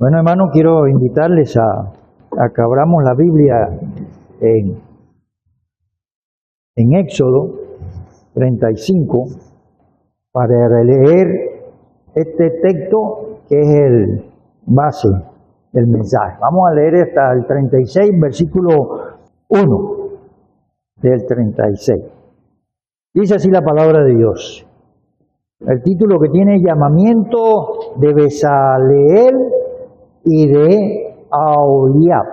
Bueno, hermano, quiero invitarles a que abramos la Biblia en Éxodo 35 para leer este texto que es el base del mensaje. Vamos a leer hasta el 36, versículo 1 del 36. Dice así la palabra de Dios. El título que tiene llamamiento de Bezaleel y de Aholiab.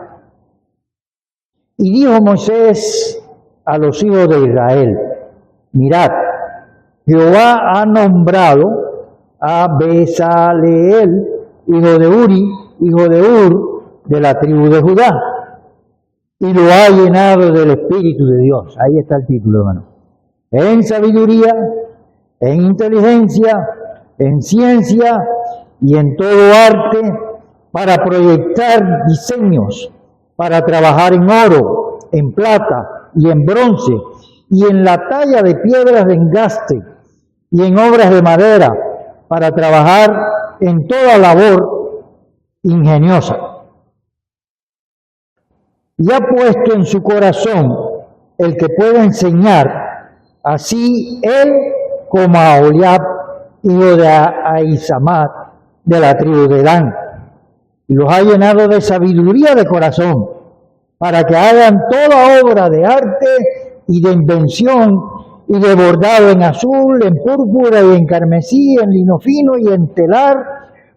Y dijo Moisés a los hijos de Israel: mirad, Jehová ha nombrado a Bezaleel, hijo de Uri, hijo de Ur, de la tribu de Judá, y lo ha llenado del Espíritu de Dios. Ahí está el título, hermano. En sabiduría, en inteligencia, en ciencia y en todo arte, para proyectar diseños, para trabajar en oro, en plata y en bronce, y en la talla de piedras de engaste, y en obras de madera, para trabajar en toda labor ingeniosa. Y ha puesto en su corazón el que pueda enseñar, así él como Aholiab, hijo de Ahisamat, de la tribu de Dan, y los ha llenado de sabiduría de corazón, para que hagan toda obra de arte y de invención, y de bordado en azul, en púrpura y en carmesí, en lino fino y en telar,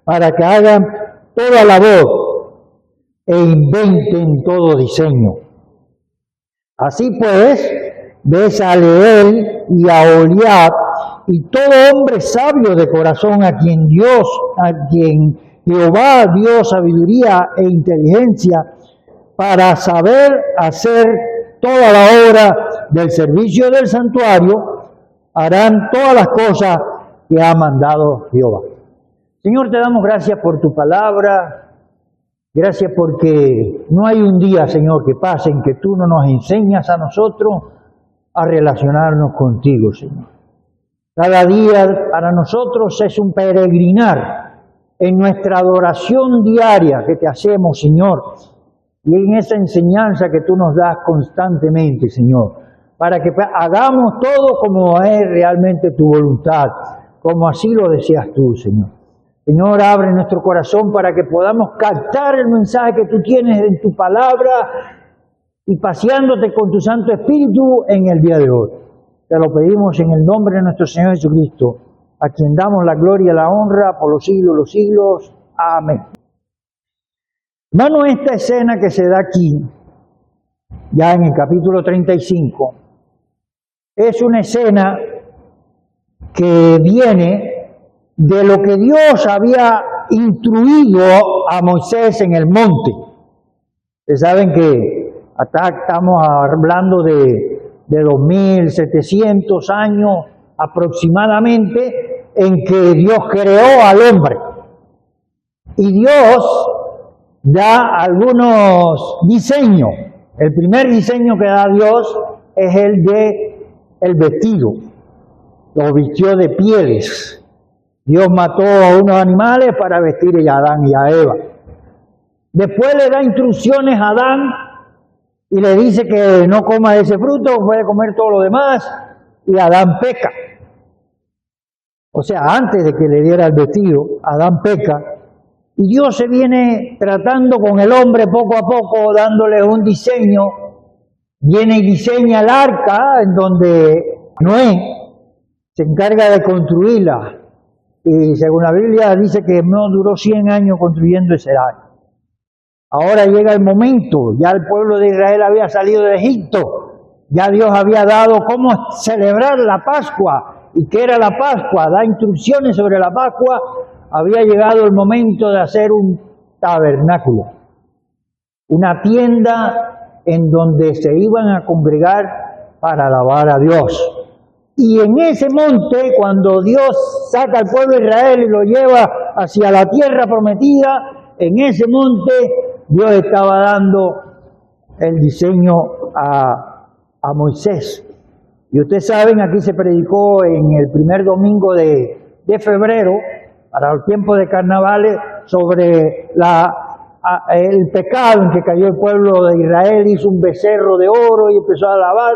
para que hagan toda labor e inventen todo diseño. Así pues, Bezaleel y Aholiab, y todo hombre sabio de corazón a quien Jehová dio sabiduría e inteligencia para saber hacer toda la obra del servicio del santuario, harán todas las cosas que ha mandado Jehová. Señor, te damos gracias por tu palabra. Gracias porque no hay un día, Señor, que pase en que tú no nos enseñas a nosotros a relacionarnos contigo, Señor. Cada día para nosotros es un peregrinar en nuestra adoración diaria que te hacemos, Señor, y en esa enseñanza que tú nos das constantemente, Señor, para que hagamos todo como es realmente tu voluntad, como así lo deseas tú, Señor. Señor, abre nuestro corazón para que podamos captar el mensaje que tú tienes en tu palabra y paseándote con tu Santo Espíritu en el día de hoy. Te lo pedimos en el nombre de nuestro Señor Jesucristo, a quien damos la gloria y la honra por los siglos de los siglos. Amén. Hermano, esta escena que se da aquí, ya en el capítulo 35, es una escena que viene de lo que Dios había instruido a Moisés en el monte. Ustedes saben que acá estamos hablando de 2700 años aproximadamente en que Dios creó al hombre. Y Dios da algunos diseños. El primer diseño que da Dios es el de el vestido. Lo vistió de pieles. Dios mató a unos animales para vestir a Adán y a Eva. Después le da instrucciones a Adán y le dice que no coma de ese fruto, puede comer todo lo demás, y Adán peca. O sea, antes de que le diera el vestido, Adán peca, y Dios se viene tratando con el hombre poco a poco, dándole un diseño. Viene y diseña el arca, en donde Noé se encarga de construirla, y según la Biblia dice que no duró 100 años construyendo ese arca. Ahora llega el momento, ya el pueblo de Israel había salido de Egipto, ya Dios había dado cómo celebrar la Pascua y qué era la Pascua, da instrucciones sobre la Pascua. Había llegado el momento de hacer un tabernáculo, una tienda en donde se iban a congregar para alabar a Dios. Y en ese monte, cuando Dios saca al pueblo de Israel y lo lleva hacia la tierra prometida, en ese monte Dios estaba dando el diseño a Moisés. Y ustedes saben, aquí se predicó en el primer domingo de febrero, para los tiempos de carnavales, sobre el pecado en que cayó el pueblo de Israel, hizo un becerro de oro y empezó a alabar,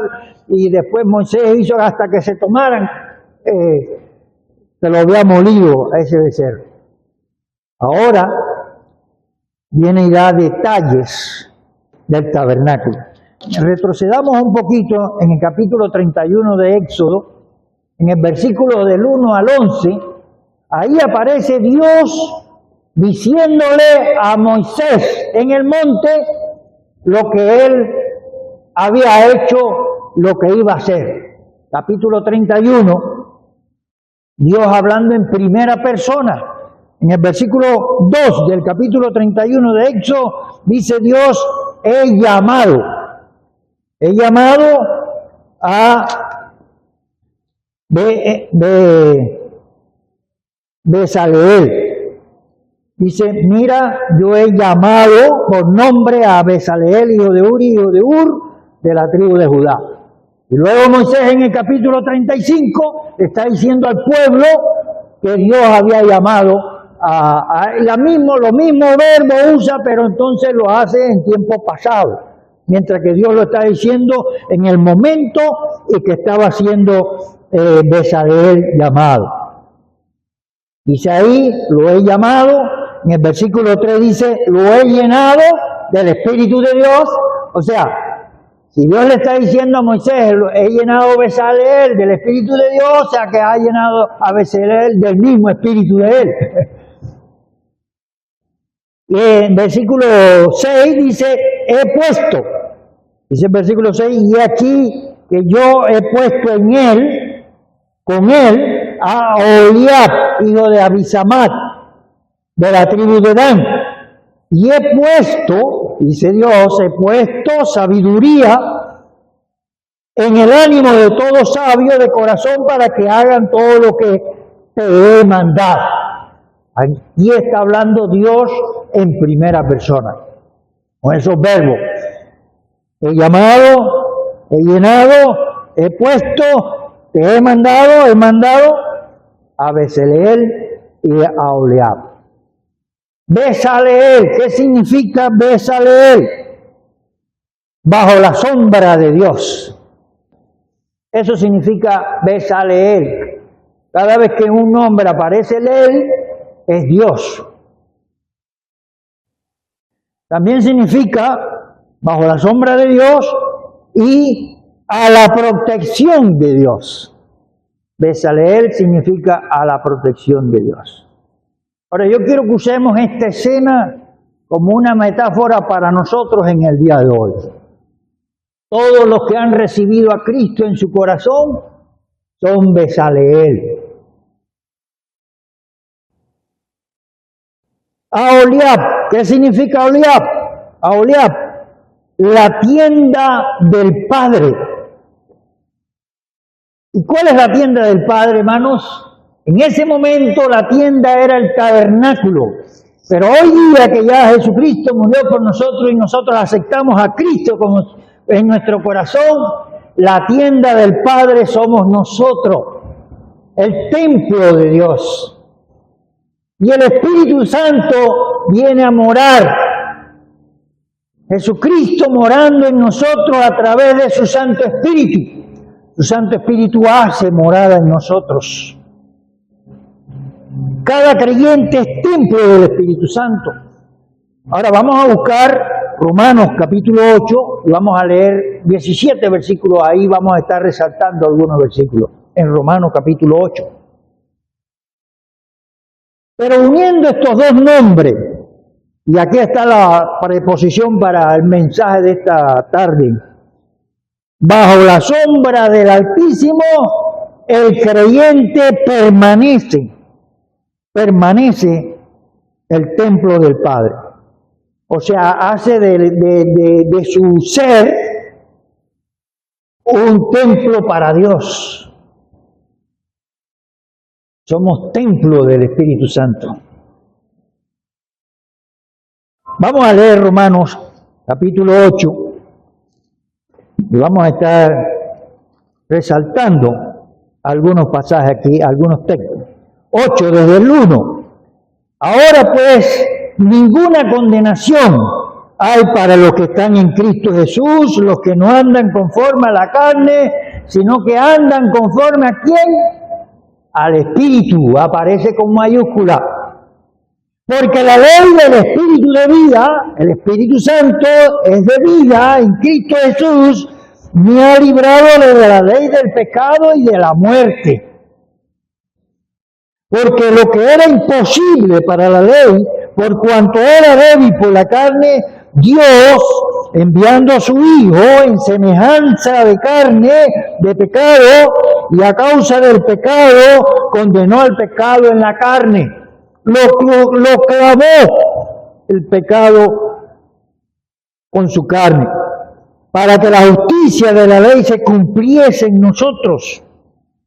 y después Moisés hizo hasta que se tomaran, se lo había molido a ese becerro. Ahora viene y da detalles del tabernáculo. Retrocedamos un poquito en el capítulo 31 de Éxodo, en el versículo del 1 al 11, ahí aparece Dios diciéndole a Moisés en el monte lo que él había hecho, lo que iba a hacer. Capítulo 31, Dios hablando en primera persona. En el versículo 2 del capítulo 31 de Éxodo dice Dios, he llamado a Bezaleel. Dice, mira, yo he llamado por nombre a Bezaleel, hijo de Uri, hijo de Ur, de la tribu de Judá. Y luego Moisés en el capítulo 35 está diciendo al pueblo que Dios había llamado los mismos verbos usa, pero entonces lo hace en tiempo pasado, mientras que Dios lo está diciendo en el momento y que estaba siendo Bezaleel llamado. Dice ahí, lo he llamado, en el versículo 3 dice, lo he llenado del Espíritu de Dios. O sea, si Dios le está diciendo a Moisés, he llenado a Bezaleel del Espíritu de Dios, o sea que ha llenado a Bezaleel del mismo Espíritu de él. Y en versículo 6 dice, he puesto, dice el versículo 6, y aquí que yo he puesto en él, con él, a Oholiab, hijo de Abisamat, de la tribu de Dan. Y he puesto, dice Dios, he puesto sabiduría en el ánimo de todo sabio de corazón para que hagan todo lo que te he mandado. Aquí está hablando Dios en primera persona, con esos verbos. He llamado, he llenado, he puesto, te he mandado a Bezaleel y a Oholiab. Bezaleel, ¿qué significa Bezaleel? Bajo la sombra de Dios. Eso significa Bezaleel. Cada vez que en un nombre aparece el él, es Dios. También significa bajo la sombra de Dios y a la protección de Dios. Bezaleel significa a la protección de Dios. Ahora yo quiero que usemos esta escena como una metáfora para nosotros en el día de hoy. Todos los que han recibido a Cristo en su corazón son Bezaleel. Oholiab, ¿qué significa Oholiab? Oholiab, la tienda del Padre. ¿Y cuál es la tienda del Padre, hermanos? En ese momento la tienda era el tabernáculo, pero hoy día que ya Jesucristo murió por nosotros y nosotros aceptamos a Cristo como en nuestro corazón, la tienda del Padre somos nosotros, el templo de Dios. Y el Espíritu Santo viene a morar. Jesucristo morando en nosotros a través de su Santo Espíritu. Su Santo Espíritu hace morada en nosotros. Cada creyente es templo del Espíritu Santo. Ahora vamos a buscar Romanos capítulo 8 y vamos a leer 17 versículos. Ahí vamos a estar resaltando algunos versículos en Romanos capítulo 8. Pero uniendo estos dos nombres, y aquí está la preposición para el mensaje de esta tarde, bajo la sombra del Altísimo, el creyente permanece el templo del Padre. O sea, hace de su ser un templo para Dios. Somos templo del Espíritu Santo. Vamos a leer Romanos capítulo 8 y vamos a estar resaltando algunos pasajes aquí, algunos textos. 8 desde el 1. Ahora pues, ninguna condenación hay para los que están en Cristo Jesús, los que no andan conforme a la carne, sino que andan conforme ¿a quién? Al Espíritu, aparece con mayúscula. Porque la ley del Espíritu de vida, el Espíritu Santo es de vida en Cristo Jesús, me ha librado de la ley del pecado y de la muerte. Porque lo que era imposible para la ley, por cuanto era débil por la carne, Dios, enviando a su Hijo en semejanza de carne, de pecado, y a causa del pecado, condenó al pecado en la carne. Lo clavó el pecado con su carne, para que la justicia de la ley se cumpliese en nosotros,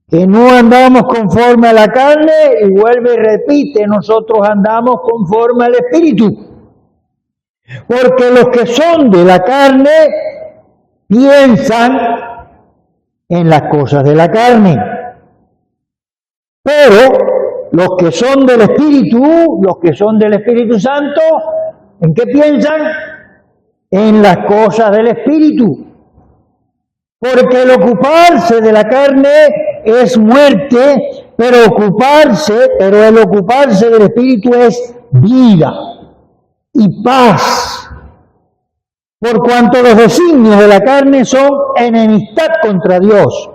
que no andamos conforme a la carne, y vuelve y repite, nosotros andamos conforme al Espíritu. Porque los que son de la carne piensan en las cosas de la carne, pero los que son del Espíritu, los que son del Espíritu Santo, ¿en qué piensan? En las cosas del Espíritu. Porque el ocuparse de la carne es muerte, pero el ocuparse del Espíritu es vida y paz. Por cuanto los designios de la carne son enemistad contra Dios,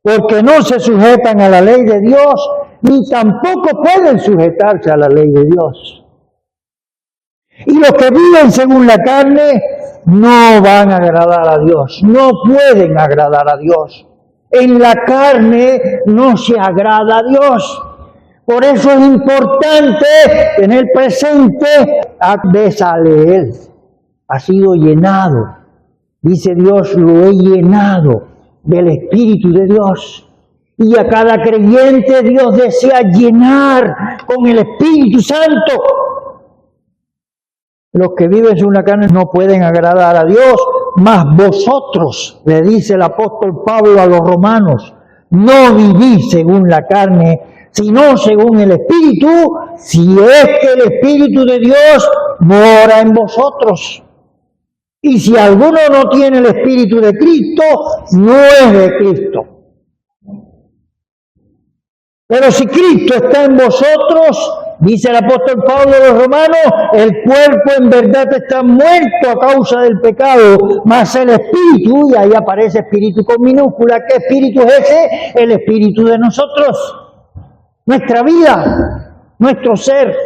porque no se sujetan a la ley de Dios, ni tampoco pueden sujetarse a la ley de Dios. Y los que viven según la carne no van a agradar a Dios, no pueden agradar a Dios. En la carne no se agrada a Dios. Por eso es importante tener presente a Bezaleel. Ha sido llenado. Dice Dios, lo he llenado del Espíritu de Dios. Y a cada creyente Dios desea llenar con el Espíritu Santo. Los que viven según la carne no pueden agradar a Dios, mas vosotros, le dice el apóstol Pablo a los romanos, no vivís según la carne, sino según el Espíritu, si es que el Espíritu de Dios mora en vosotros. Y si alguno no tiene el Espíritu de Cristo, no es de Cristo. Pero si Cristo está en vosotros, dice el apóstol Pablo a los romanos, el cuerpo en verdad está muerto a causa del pecado, mas el espíritu, y ahí aparece espíritu con minúscula, ¿qué espíritu es ese? El espíritu de nosotros, nuestra vida, nuestro ser.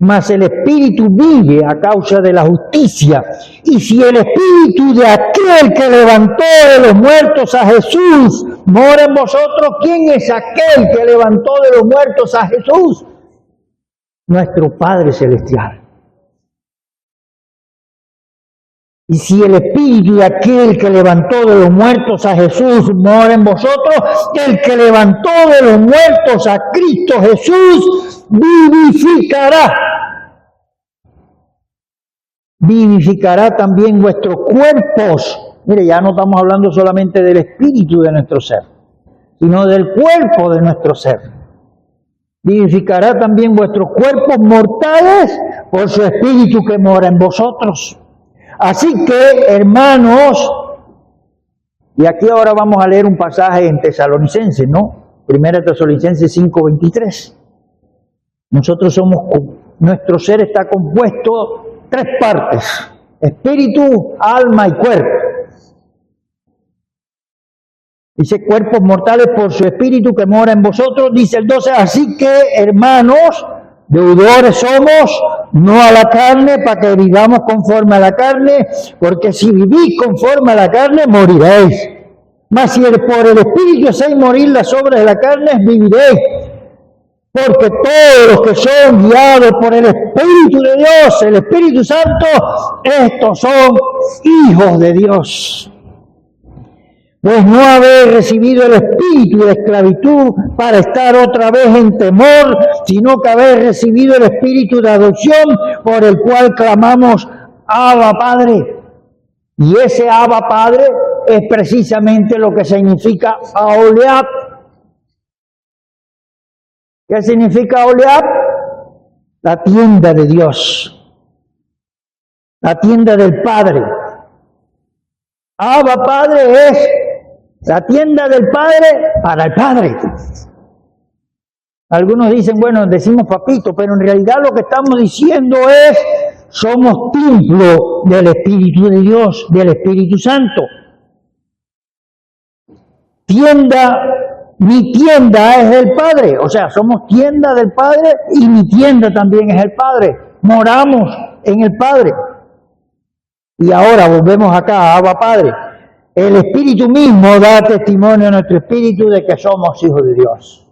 Mas el espíritu vive a causa de la justicia. Y si el espíritu de aquel que levantó de los muertos a Jesús mora en vosotros, ¿quién es aquel que levantó de los muertos a Jesús? Nuestro Padre Celestial. Y si el espíritu de aquel que levantó de los muertos a Jesús mora en vosotros, el que levantó de los muertos a Cristo Jesús vivificará. Vivificará también vuestros cuerpos. Mire, ya no estamos hablando solamente del espíritu de nuestro ser, sino del cuerpo de nuestro ser. Vivificará también vuestros cuerpos mortales por su espíritu que mora en vosotros. Así que, hermanos, y aquí ahora vamos a leer un pasaje en Tesalonicenses, ¿no? 1 Tesalonicenses 5:23. Nuestro ser está compuesto tres partes: espíritu, alma y cuerpo. Dice cuerpos mortales por su espíritu que mora en vosotros. Dice el 12, así que, hermanos, deudores somos, no a la carne, para que vivamos conforme a la carne, porque si vivís conforme a la carne, moriréis. Mas si por el Espíritu hacéis morir las obras de la carne, viviréis. Porque todos los que son guiados por el Espíritu de Dios, el Espíritu Santo, estos son hijos de Dios. Pues no haber recibido el espíritu de esclavitud para estar otra vez en temor, sino que haber recibido el espíritu de adopción por el cual clamamos Abba Padre. Y ese Abba Padre es precisamente lo que significa Aoleab. ¿Qué significa Oleab? La tienda de Dios, la tienda del Padre. Abba Padre es la tienda del Padre para el Padre. Algunos dicen, bueno, decimos papito, pero en realidad lo que estamos diciendo es, somos templo del Espíritu de Dios, del Espíritu Santo. Mi tienda es el Padre, o sea, somos tienda del Padre y mi tienda también es el Padre. Moramos en el Padre. Y ahora volvemos acá a Abba Padre. El Espíritu mismo da testimonio a nuestro espíritu de que somos hijos de Dios.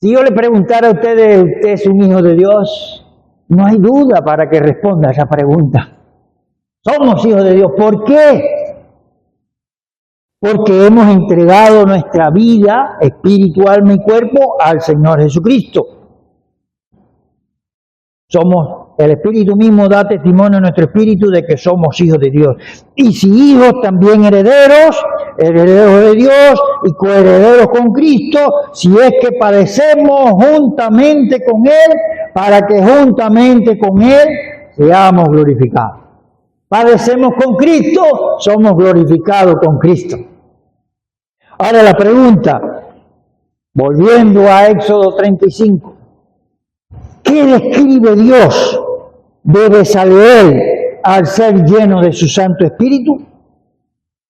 Si yo le preguntara a ustedes, ¿usted es un hijo de Dios? No hay duda para que responda a esa pregunta. Somos hijos de Dios. ¿Por qué? Porque hemos entregado nuestra vida, espíritu, alma y cuerpo al Señor Jesucristo. El Espíritu mismo da testimonio a nuestro espíritu de que somos hijos de Dios. Y si hijos, también herederos, herederos de Dios y coherederos con Cristo, si es que padecemos juntamente con Él, para que juntamente con Él seamos glorificados. Padecemos con Cristo, somos glorificados con Cristo. Ahora la pregunta, volviendo a Éxodo 35, ¿qué describe Dios de Bezaleel al ser lleno de su Santo Espíritu?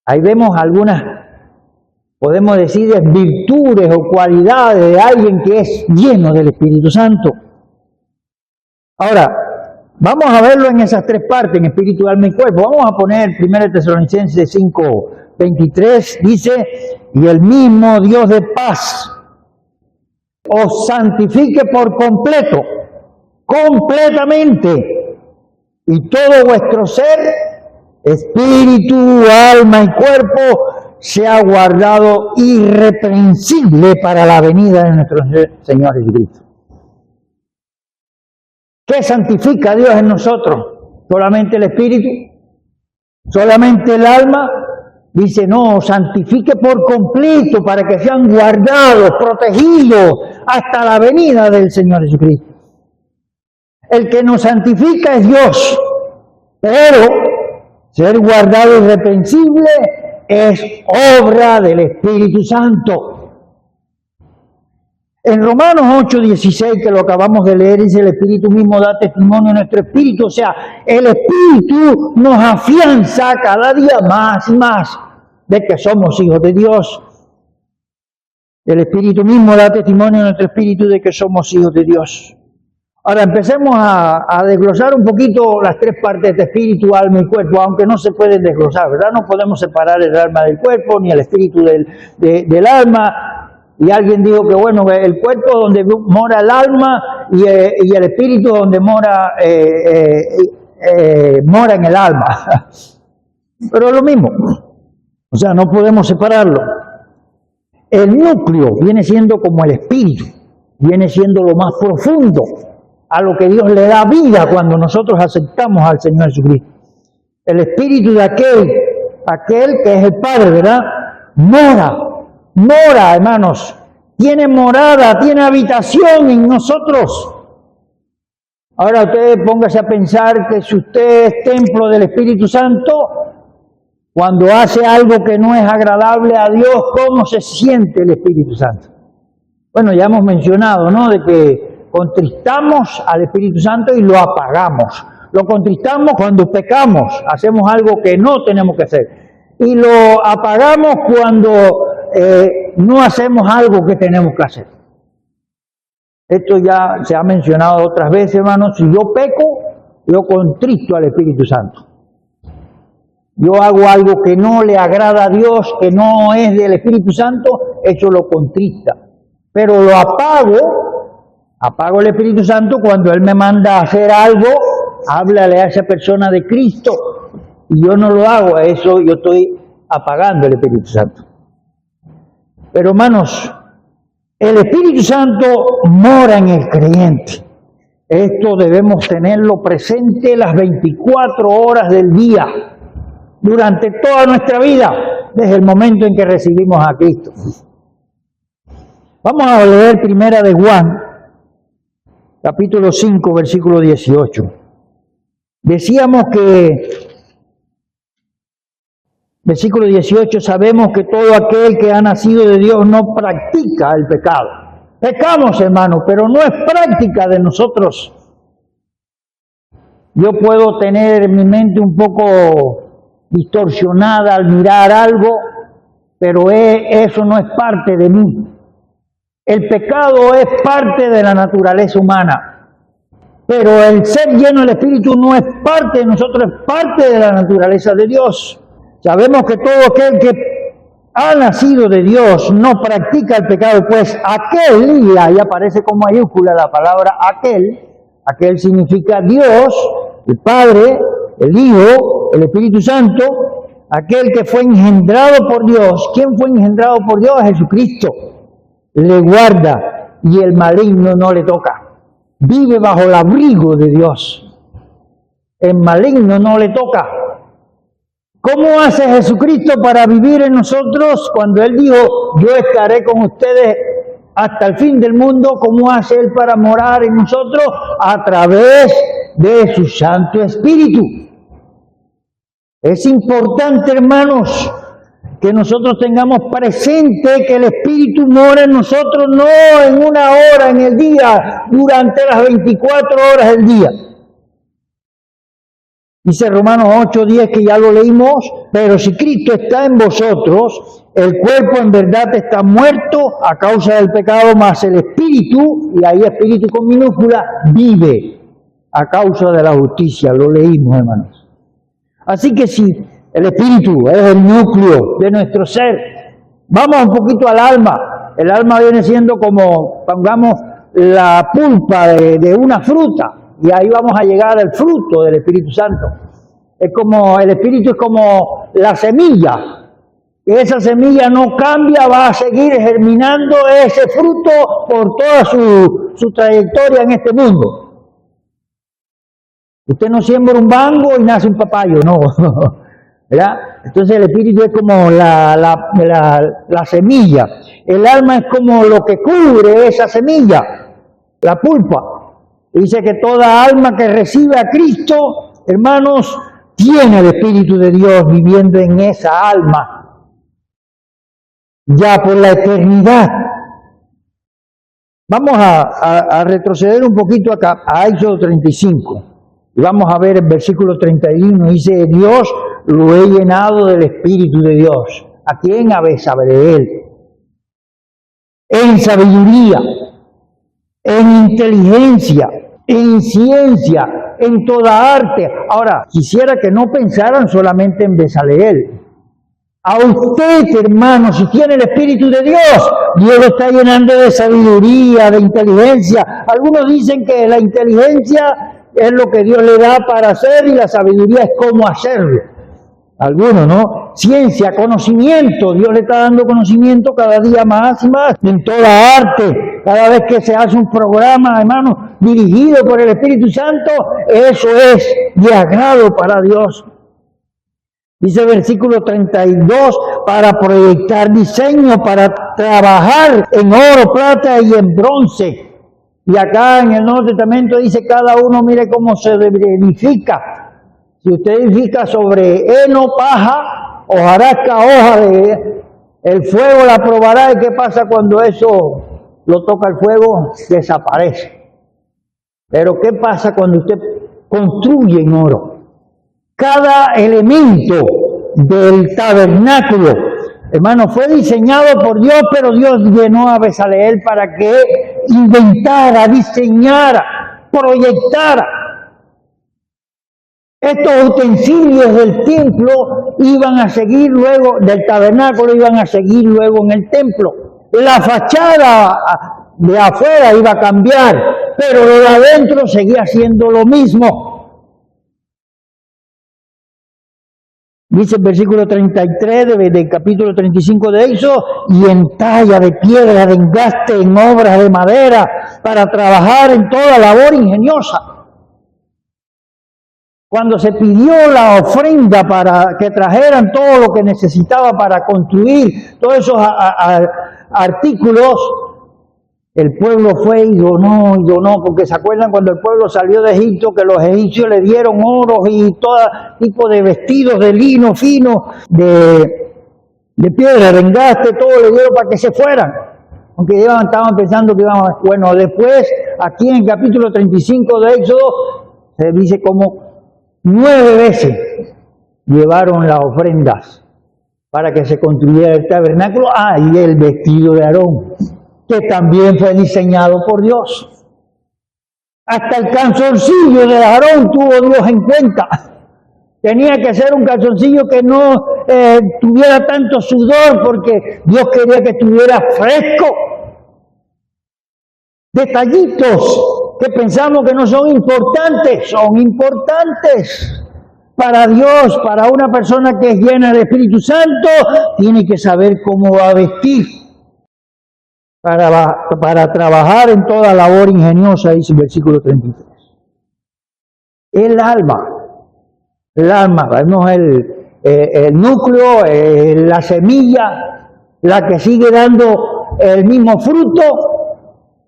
Ahí vemos algunas, podemos decir, virtudes o cualidades de alguien que es lleno del Espíritu Santo. Ahora, vamos a verlo en esas tres partes, en espíritu, alma y cuerpo. Vamos a poner 1 Tesalonicenses 5:23, dice, y el mismo Dios de paz os santifique por completo, completamente, y todo vuestro ser, espíritu, alma y cuerpo, sea guardado irreprensible para la venida de nuestro Señor Jesucristo. ¿Qué santifica a Dios en nosotros? ¿Solamente el espíritu? ¿Solamente el alma? Dice, no, santifique por completo para que sean guardados, protegidos hasta la venida del Señor Jesucristo. El que nos santifica es Dios, pero ser guardado irreprensible es obra del Espíritu Santo. En Romanos 8:16, que lo acabamos de leer, dice, el Espíritu mismo da testimonio a nuestro espíritu, o sea, el Espíritu nos afianza cada día más y más de que somos hijos de Dios. El Espíritu mismo da testimonio a nuestro espíritu de que somos hijos de Dios. Ahora empecemos a desglosar un poquito las tres partes de espíritu, alma y cuerpo, aunque no se pueden desglosar, ¿verdad? No podemos separar el alma del cuerpo, ni el espíritu del alma. Y alguien dijo que, bueno, el cuerpo donde mora el alma y el espíritu donde mora en el alma. Pero es lo mismo. O sea, no podemos separarlo. El núcleo viene siendo como el espíritu, viene siendo lo más profundo, a lo que Dios le da vida cuando nosotros aceptamos al Señor Jesucristo. El espíritu de aquel que es el Padre, ¿verdad? Mora, hermanos, tiene morada, tiene habitación en nosotros. Ahora usted póngase a pensar que si usted es templo del Espíritu Santo, cuando hace algo que no es agradable a Dios, ¿cómo se siente el Espíritu Santo? Bueno, ya hemos mencionado, ¿no?, de que contristamos al Espíritu Santo y lo apagamos. Lo contristamos cuando pecamos, hacemos algo que no tenemos que hacer. Y lo apagamos cuando no hacemos algo que tenemos que hacer. Esto ya se ha mencionado otras veces, hermanos. Si yo peco, yo contristo al Espíritu Santo. Yo hago algo que no le agrada a Dios, que no es del Espíritu Santo, eso lo contrista. Pero lo apago el Espíritu Santo cuando Él me manda a hacer algo, háblale a esa persona de Cristo, y yo no lo hago, a eso yo estoy apagando el Espíritu Santo. Pero hermanos, el Espíritu Santo mora en el creyente. Esto debemos tenerlo presente las 24 horas del día, durante toda nuestra vida, desde el momento en que recibimos a Cristo. Vamos a leer primera de Juan, capítulo 5, versículo 18. Decíamos que, versículo 18, sabemos que todo aquel que ha nacido de Dios no practica el pecado. Pecamos, hermano, pero no es práctica de nosotros. Yo puedo tener mi mente un poco distorsionada al mirar algo, pero eso no es parte de mí. El pecado es parte de la naturaleza humana, pero el ser lleno del Espíritu no es parte de nosotros, es parte de la naturaleza de Dios. Sabemos que todo aquel que ha nacido de Dios no practica el pecado, pues aquel, y ahí aparece con mayúscula la palabra aquel significa Dios, el Padre, el Hijo, el Espíritu Santo, aquel que fue engendrado por Dios. ¿Quién fue engendrado por Dios? Jesucristo. Le guarda y el maligno no le toca. Vive bajo el abrigo de Dios. El maligno no le toca. ¿Cómo hace Jesucristo para vivir en nosotros cuando Él dijo, yo estaré con ustedes hasta el fin del mundo? ¿Cómo hace Él para morar en nosotros? A través de su Santo Espíritu. Es importante, hermanos, que nosotros tengamos presente que el Espíritu mora en nosotros, no en una hora en el día, durante las 24 horas del día. Dice Romanos 8:10, que ya lo leímos, pero si Cristo está en vosotros, el cuerpo en verdad está muerto a causa del pecado, mas el Espíritu, y ahí Espíritu con minúscula, vive a causa de la justicia. Lo leímos, hermanos. Así que si el Espíritu es el núcleo de nuestro ser, vamos un poquito al alma. El alma viene siendo como, pongamos, la pulpa de una fruta. Y ahí vamos a llegar al fruto del Espíritu Santo. Es como, el Espíritu es como la semilla. Esa semilla no cambia, va a seguir germinando ese fruto por toda su trayectoria en este mundo. Usted no siembra un mango y nace un papayo, no. ¿Verdad? Entonces el Espíritu es como la semilla. El alma es como lo que cubre esa semilla, la pulpa. Dice que toda alma que recibe a Cristo, hermanos, tiene el Espíritu de Dios viviendo en esa alma, ya por la eternidad. Vamos a retroceder un poquito acá, a Éxodo 35, y vamos a ver el versículo 31, dice, Dios lo he llenado del Espíritu de Dios. ¿A quién? A Bezaleel. En sabiduría, en inteligencia, en ciencia, en toda arte. Ahora, quisiera que no pensaran solamente en Bezaleel. A usted, hermano, si tiene el Espíritu de Dios, Dios lo está llenando de sabiduría, de inteligencia. Algunos dicen que la inteligencia es lo que Dios le da para hacer y la sabiduría es cómo hacerlo. Algunos, ¿no? Ciencia, conocimiento. Dios le está dando conocimiento cada día más y más. En toda arte, cada vez que se hace un programa, hermano, dirigido por el Espíritu Santo, eso es de agrado para Dios. Dice el versículo 32, para proyectar diseño, para trabajar en oro, plata y en bronce. Y acá en el Nuevo Testamento dice, cada uno mire cómo se edifica. Si usted edifica sobre heno, paja, hojarasca, hoja el fuego la probará. ¿Y qué pasa cuando eso lo toca el fuego? Desaparece. Pero ¿qué pasa cuando usted construye en oro? Cada elemento del tabernáculo, hermano, fue diseñado por Dios, pero Dios llenó a Bezaleel para que inventara, diseñara, proyectara. Estos utensilios del templo iban a seguir luego, del tabernáculo iban a seguir luego en el templo. La fachada de afuera iba a cambiar, pero lo de adentro seguía siendo lo mismo. Dice el versículo 33 del capítulo 35 de Éxodo, y en talla de piedra, de engaste, en obras de madera, para trabajar en toda labor ingeniosa. Cuando se pidió la ofrenda para que trajeran todo lo que necesitaba para construir todos esos artículos, El pueblo fue y donó, porque se acuerdan cuando el pueblo salió de Egipto que los egipcios le dieron oros y todo tipo de vestidos de lino fino, de piedra, de engaste, todo le dieron para que se fueran. Aunque estaban pensando que iban a... Bueno, después, aquí en el capítulo 35 de Éxodo, se dice como 9 veces llevaron las ofrendas para que se construyera el tabernáculo. Y el vestido de Aarón, que también fue diseñado por Dios. Hasta el calzoncillo de Aarón tuvo Dios en cuenta. Tenía que ser un calzoncillo que no tuviera tanto sudor, porque Dios quería que estuviera fresco. Detallitos que pensamos que no son importantes, son importantes. Para Dios, para una persona que es llena del Espíritu Santo, tiene que saber cómo va a vestir para trabajar en toda labor ingeniosa, dice el versículo 33. El alma, vemos el núcleo, la semilla, la que sigue dando el mismo fruto.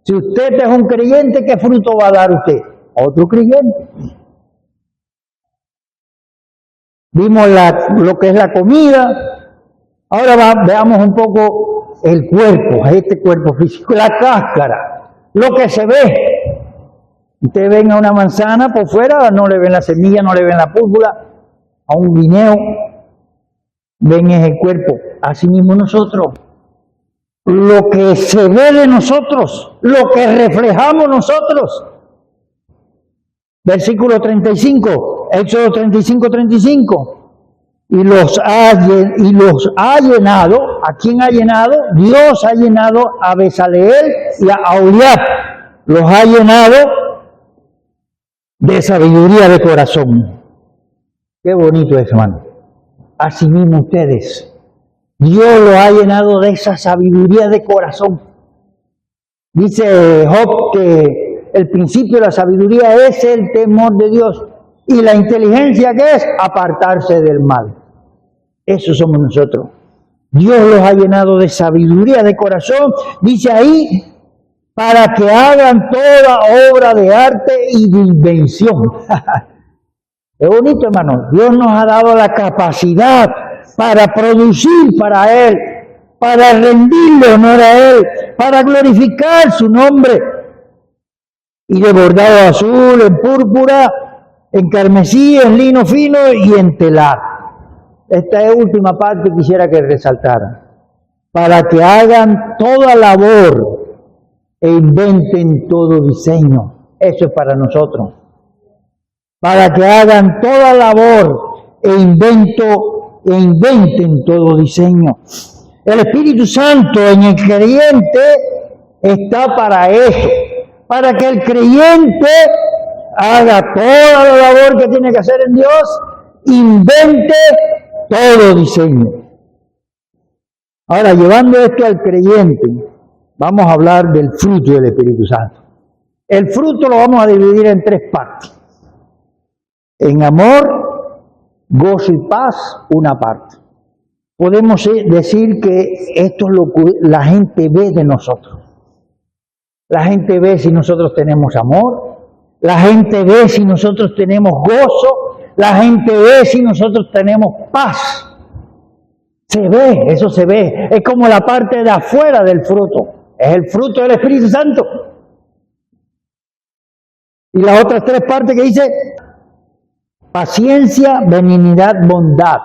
Si usted es un creyente, ¿qué fruto va a dar usted? Otro creyente. Vimos lo que es la comida. Ahora veamos un poco el cuerpo, este cuerpo físico, la cáscara, lo que se ve. Usted ven a una manzana por fuera, no le ven la semilla, no le ven la púrpura. A un guineo, ven el cuerpo. Así mismo nosotros. Lo que se ve de nosotros, lo que reflejamos nosotros. Versículo 35, Éxodo 35. Y los ha llenado. ¿A quién ha llenado? Dios ha llenado a Bezaleel y a Aholiab. Los ha llenado de sabiduría de corazón. Qué bonito es, hermano. Así mismo ustedes. Dios los ha llenado de esa sabiduría de corazón. Dice Job que el principio de la sabiduría es el temor de Dios. Y la inteligencia, ¿qué es? Apartarse del mal. Eso somos nosotros. Dios los ha llenado de sabiduría de corazón. Dice ahí, para que hagan toda obra de arte y de invención. Es bonito, hermano. Dios nos ha dado la capacidad para producir para Él, para rendirle honor a Él, para glorificar su nombre. Y de bordado azul, en púrpura, en carmesí, en lino fino y en telar. Esta es última parte que quisiera que resaltara. Para que hagan toda labor e inventen todo diseño. Eso es para nosotros. Para que hagan toda labor e inventen todo diseño. El Espíritu Santo en el creyente está para eso, para que el creyente haga toda la labor que tiene que hacer en Dios, invente todo diseño. Ahora, llevando esto al creyente, vamos a hablar del fruto del Espíritu Santo. El fruto lo vamos a dividir en 3 partes. En amor, gozo y paz, una parte. Podemos decir que esto es lo que la gente ve de nosotros. La gente ve si nosotros tenemos amor, la gente ve si nosotros tenemos gozo, la gente ve si nosotros tenemos paz. Se ve, eso se ve. Es como la parte de afuera del fruto. Es el fruto del Espíritu Santo. Y las otras 3 partes que dice, paciencia, benignidad, bondad.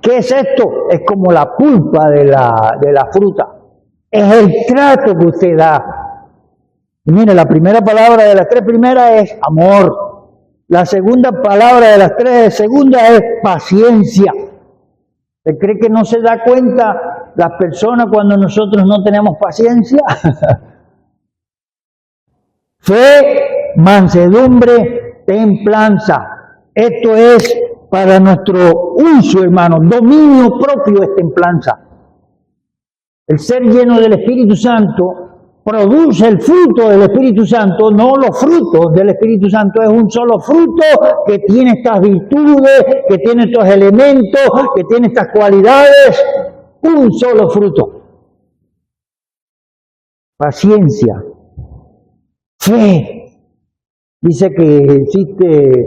¿Qué es esto? Es como la pulpa de la fruta. Es el trato que usted da. Y mire, la primera palabra de las 3 primeras es amor. La segunda palabra de las 3 segundas es paciencia. ¿Usted cree que no se da cuenta las personas cuando nosotros no tenemos paciencia? Fe, mansedumbre, templanza. Esto es para nuestro uso, hermano. Dominio propio es templanza. El ser lleno del Espíritu Santo produce el fruto del Espíritu Santo, no los frutos del Espíritu Santo. Es un solo fruto que tiene estas virtudes, que tiene estos elementos, que tiene estas cualidades. Un solo fruto. paciencia, fe. Dice que existe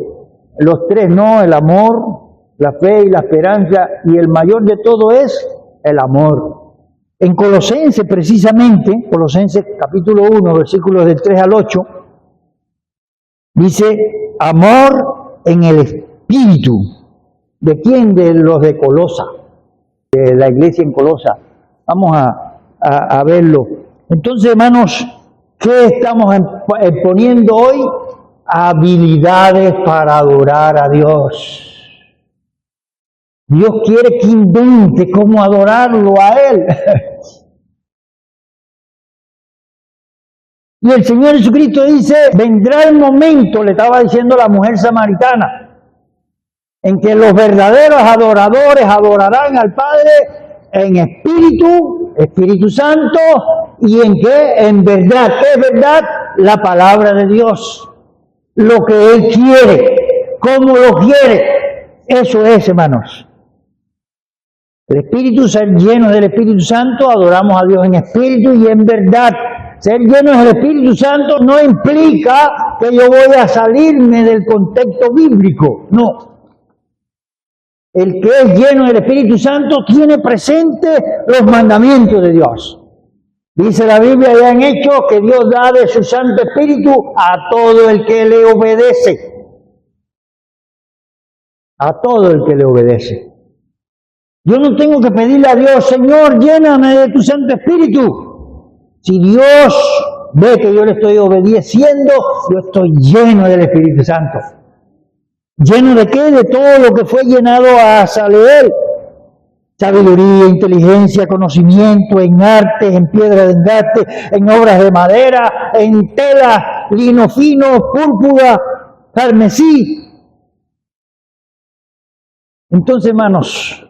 los tres, ¿no? El amor, la fe y la esperanza, y el mayor de todo es el amor. En Colosenses, precisamente, Colosenses capítulo 1, versículos del 3 al 8, dice, amor en el espíritu. ¿De quién? De los de Colosa, de la iglesia en Colosa. Vamos a verlo. Entonces, hermanos, ¿qué estamos poniendo hoy? Habilidades para adorar a Dios. Dios quiere que invente cómo adorarlo a Él. Y el Señor Jesucristo dice, vendrá el momento, le estaba diciendo la mujer samaritana, en que los verdaderos adoradores adorarán al Padre en espíritu, Espíritu Santo, y en qué, en verdad. ¿Qué es verdad? La palabra de Dios. Lo que Él quiere, cómo lo quiere. Eso es, hermanos. El Espíritu, ser lleno del Espíritu Santo, adoramos a Dios en espíritu y en verdad. Ser lleno del Espíritu Santo no implica que yo voy a salirme del contexto bíblico, no. El que es lleno del Espíritu Santo tiene presente los mandamientos de Dios. Dice la Biblia ya en Hechos que Dios da de su Santo Espíritu a todo el que le obedece. A todo el que le obedece. Yo no tengo que pedirle a Dios, Señor, lléname de tu Santo Espíritu. Si Dios ve que yo le estoy obedeciendo, yo estoy lleno del Espíritu Santo. ¿Lleno de qué? De todo lo que fue llenado a Saleel. Sabiduría, inteligencia, conocimiento, en arte, en piedra de engaste, en obras de madera, en tela, lino fino, púrpura, carmesí. Entonces, hermanos,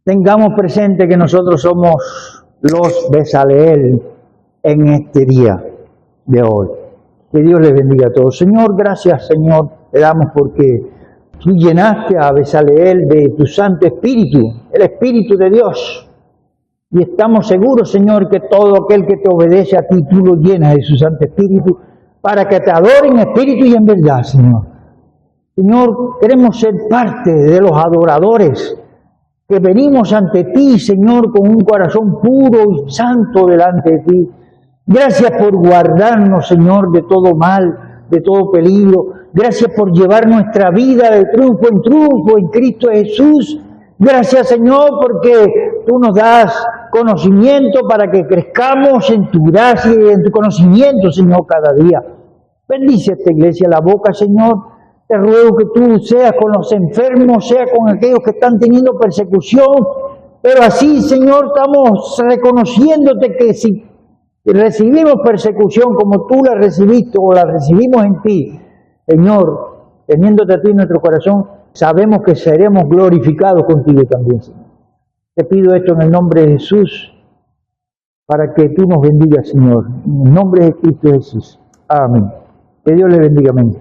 tengamos presente que nosotros somos los Besaleel en este día de hoy. Que Dios les bendiga a todos. Señor, gracias, Señor, te damos porque tú llenaste a Besaleel de tu Santo Espíritu, el Espíritu de Dios. Y estamos seguros, Señor, que todo aquel que te obedece a ti, tú lo llenas de su Santo Espíritu para que te adoren en espíritu y en verdad, Señor. Señor, queremos ser parte de los adoradores que venimos ante ti, Señor, con un corazón puro y santo delante de ti. Gracias por guardarnos, Señor, de todo mal, de todo peligro. Gracias por llevar nuestra vida de triunfo en Cristo Jesús. Gracias, Señor, porque tú nos das conocimiento para que crezcamos en tu gracia y en tu conocimiento, Señor, cada día. Bendice esta iglesia, la boca, Señor. Te ruego que tú seas con los enfermos, sea con aquellos que están teniendo persecución. Pero así, Señor, estamos reconociéndote que si recibimos persecución como tú la recibiste o la recibimos en ti, Señor, teniéndote a ti en nuestro corazón, sabemos que seremos glorificados contigo también, Señor. Te pido esto en el nombre de Jesús, para que tú nos bendigas, Señor. En el nombre de Cristo Jesús. Amén. Que Dios le bendiga. Amén.